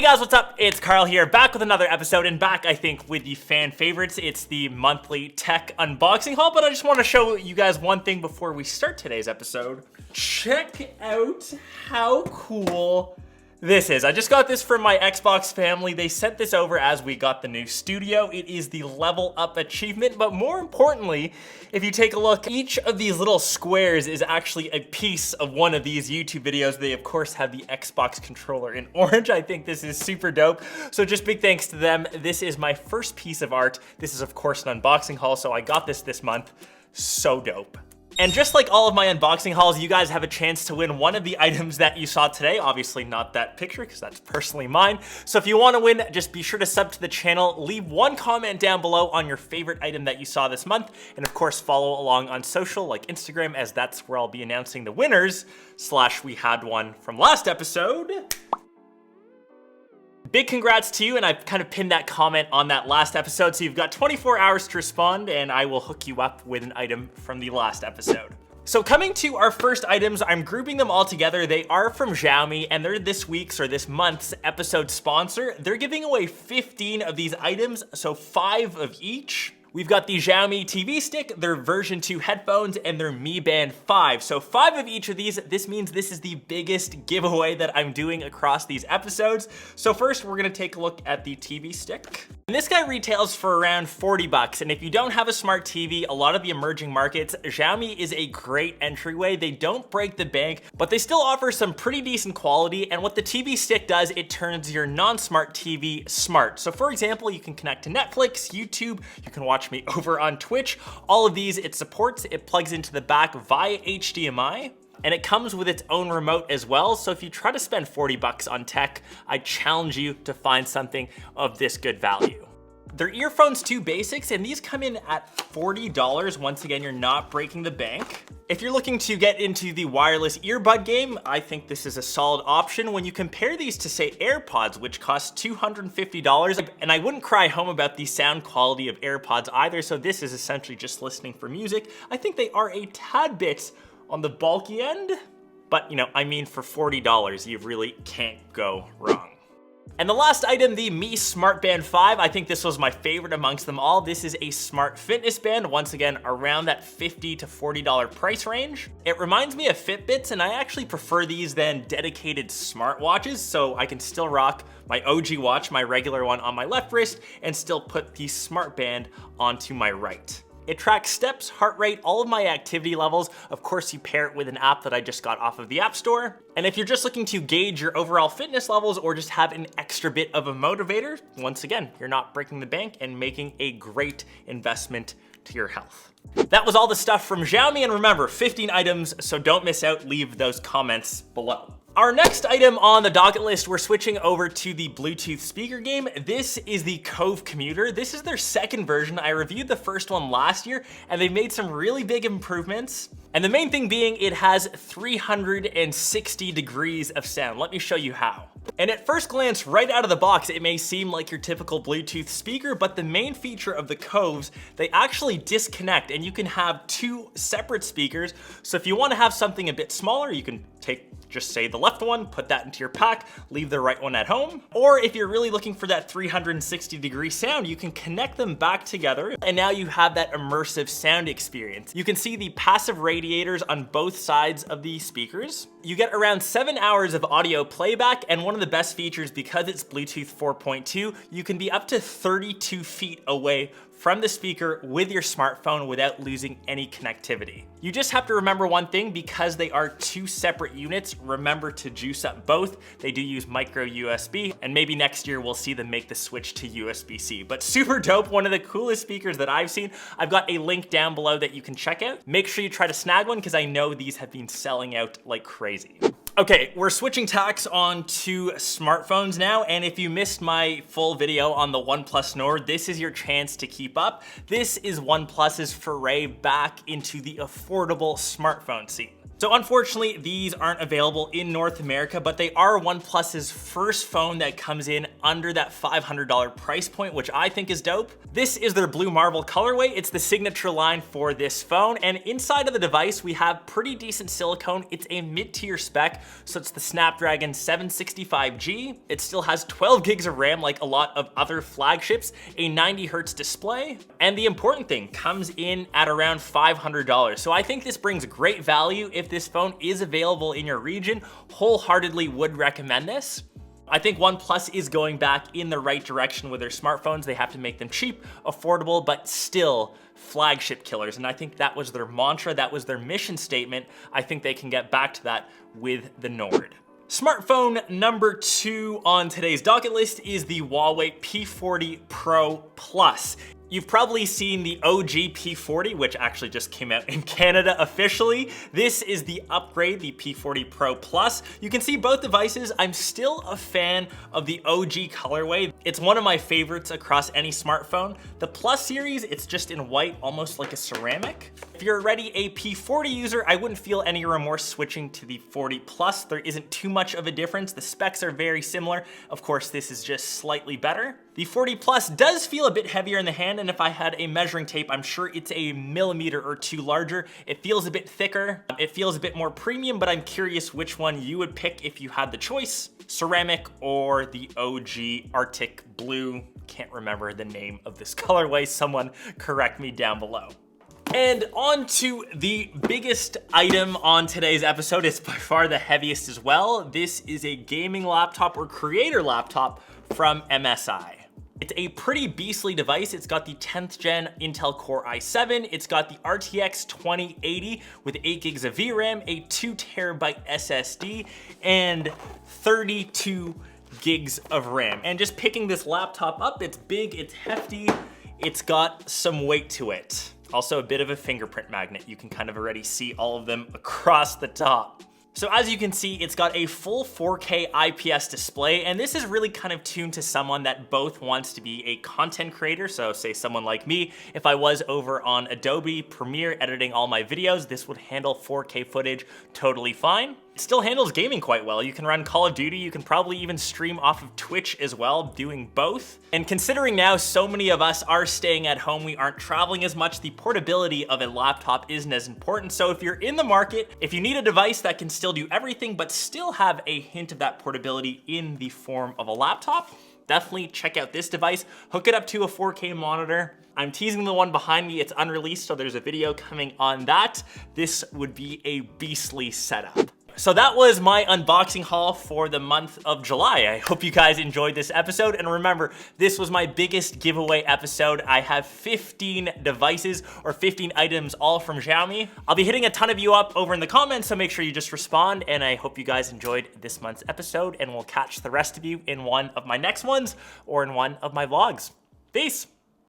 guys, what's up? It's Karl here, back with another episode, and back, I think, with the fan favorites. It's the monthly tech unboxing haul, but I just want to show you guys one thing before we start today's episode. Check out how cool this is. I just got this from my Xbox family. They sent this over as we got the new studio. It is the Level Up achievement, but more importantly, if you take a look, each of these little squares is actually a piece of one of these YouTube videos. They, of course, have the Xbox controller in orange. I think this is super dope. So just big thanks to them. This is my first piece of art. This is, of course, an unboxing haul, so I got this month. So dope. And just like all of my unboxing hauls, you guys have a chance to win one of the items that you saw today. Obviously not that picture, because that's personally mine. So if you want to win, just be sure to sub to the channel, leave one comment down below on your favorite item that you saw this month, and of course follow along on social like Instagram, as that's where I'll be announcing the winners, / we had one from last episode. Big congrats to you, and I've kind of pinned that comment on that last episode, so you've got 24 hours to respond, and I will hook you up with an item from the last episode. So coming to our first items, I'm grouping them all together. They are from Xiaomi, and they're this week's or this month's episode sponsor. They're giving away 15 of these items, so 5 of each. We've got the Xiaomi TV Stick, their version 2 headphones, and their Mi Band 5. So 5 of each of these. This means this is the biggest giveaway that I'm doing across these episodes. So first, we're gonna take a look at the TV Stick. And this guy retails for around 40 bucks. And if you don't have a smart TV, a lot of the emerging markets, Xiaomi is a great entryway. They don't break the bank, but they still offer some pretty decent quality. And what the TV Stick does, it turns your non-smart TV smart. So for example, you can connect to Netflix, YouTube, you can watch me over on Twitch. All of these it supports. It plugs into the back via HDMI, and it comes with its own remote as well. So if you try to spend 40 bucks on tech, I challenge you to find something of this good value. They're earphones 2 basics, and these come in at $40. Once again, you're not breaking the bank. If you're looking to get into the wireless earbud game, I think this is a solid option. When you compare these to, say, AirPods, which cost $250, and I wouldn't cry home about the sound quality of AirPods either, so this is essentially just listening for music. I think they are a tad bit on the bulky end, but you know, I mean, for $40, you really can't go wrong. And the last item, the Mi Smart Band 5, I think this was my favorite amongst them all. This is a smart fitness band, once again, around that $50 to $40 price range. It reminds me of Fitbits, and I actually prefer these than dedicated smartwatches, so I can still rock my OG watch, my regular one, on my left wrist, and still put the smart band onto my right. It tracks steps, heart rate, all of my activity levels. Of course, you pair it with an app that I just got off of the App Store. And if you're just looking to gauge your overall fitness levels or just have an extra bit of a motivator, once again, you're not breaking the bank and making a great investment to your health. That was all the stuff from Xiaomi, and remember, 15 items, so don't miss out. Leave those comments below. Our next item on the docket list, we're switching over to the Bluetooth speaker game. This is the Cove Commuter. This is their second version. I reviewed the first one last year, and they made some really big improvements. And the main thing being, it has 360 degrees of sound. Let me show you how. And at first glance, right out of the box, it may seem like your typical Bluetooth speaker, but the main feature of the Coves, they actually disconnect, and you can have 2 separate speakers. So if you want to have something a bit smaller, you can take, just say, the left one, put that into your pack, leave the right one at home. Or if you're really looking for that 360 degree sound, you can connect them back together, and now you have that immersive sound experience. You can see the passive radiators on both sides of the speakers. You get around 7 hours of audio playback, and one of the best features, because it's Bluetooth 4.2, you can be up to 32 feet away from the speaker with your smartphone without losing any connectivity. You just have to remember one thing, because they are 2 separate units, remember to juice up both. They do use micro USB, and maybe next year we'll see them make the switch to USB-C. But super dope, one of the coolest speakers that I've seen. I've got a link down below that you can check out. Make sure you try to snag one, because I know these have been selling out like crazy. Okay, we're switching tacks on to smartphones now, and if you missed my full video on the OnePlus Nord, this is your chance to keep up. This is OnePlus's foray back into the affordable smartphone scene. So unfortunately, these aren't available in North America, but they are OnePlus's first phone that comes in under that $500 price point, which I think is dope. This is their Blue Marble colorway. It's the signature line for this phone. And inside of the device, we have pretty decent silicone. It's a mid-tier spec, so it's the Snapdragon 765G. It still has 12 gigs of RAM like a lot of other flagships, a 90 hertz display, and the important thing, comes in at around $500. So I think this brings great value. If this phone is available in your region, wholeheartedly would recommend this. I think OnePlus is going back in the right direction with their smartphones. They have to make them cheap, affordable, but still flagship killers. And I think that was their mantra, that was their mission statement. I think they can get back to that with the Nord. Smartphone number 2 on today's docket list is the Huawei P40 Pro Plus. You've probably seen the OG P40, which actually just came out in Canada officially. This is the upgrade, the P40 Pro Plus. You can see both devices. I'm still a fan of the OG colorway. It's one of my favorites across any smartphone. The Plus series, it's just in white, almost like a ceramic. If you're already a P40 user, I wouldn't feel any remorse switching to the 40 Plus. There isn't too much of a difference. The specs are very similar. Of course, this is just slightly better. The 40 Plus does feel a bit heavier in the hand, and if I had a measuring tape, I'm sure it's a millimeter or two larger. It feels a bit thicker. It feels a bit more premium, but I'm curious which one you would pick if you had the choice. Ceramic or the OG Arctic Blue. Can't remember the name of this colorway. Someone correct me down below. And on to the biggest item on today's episode. It's by far the heaviest as well. This is a gaming laptop or creator laptop from MSI. It's a pretty beastly device. It's got the 10th gen Intel Core i7. It's got the RTX 2080 with 8 gigs of VRAM, a 2 terabyte SSD, and 32 gigs of RAM. And just picking this laptop up, it's big, it's hefty, it's got some weight to it. Also a bit of a fingerprint magnet. You can kind of already see all of them across the top. So as you can see, it's got a full 4K IPS display, and this is really kind of tuned to someone that both wants to be a content creator. So say someone like me, if I was over on Adobe Premiere editing all my videos, this would handle 4K footage totally fine. It still handles gaming quite well. You can run Call of Duty, you can probably even stream off of Twitch as well, doing both. And considering now so many of us are staying at home, we aren't traveling as much, the portability of a laptop isn't as important. So if you're in the market, if you need a device that can still do everything, but still have a hint of that portability in the form of a laptop, definitely check out this device. Hook it up to a 4K monitor. I'm teasing the one behind me, it's unreleased, so there's a video coming on that. This would be a beastly setup. So that was my unboxing haul for the month of July. I hope you guys enjoyed this episode. And remember, this was my biggest giveaway episode. I have 15 devices or 15 items all from Xiaomi. I'll be hitting a ton of you up over in the comments, so make sure you just respond. And I hope you guys enjoyed this month's episode, and we'll catch the rest of you in one of my next ones or in one of my vlogs. Peace.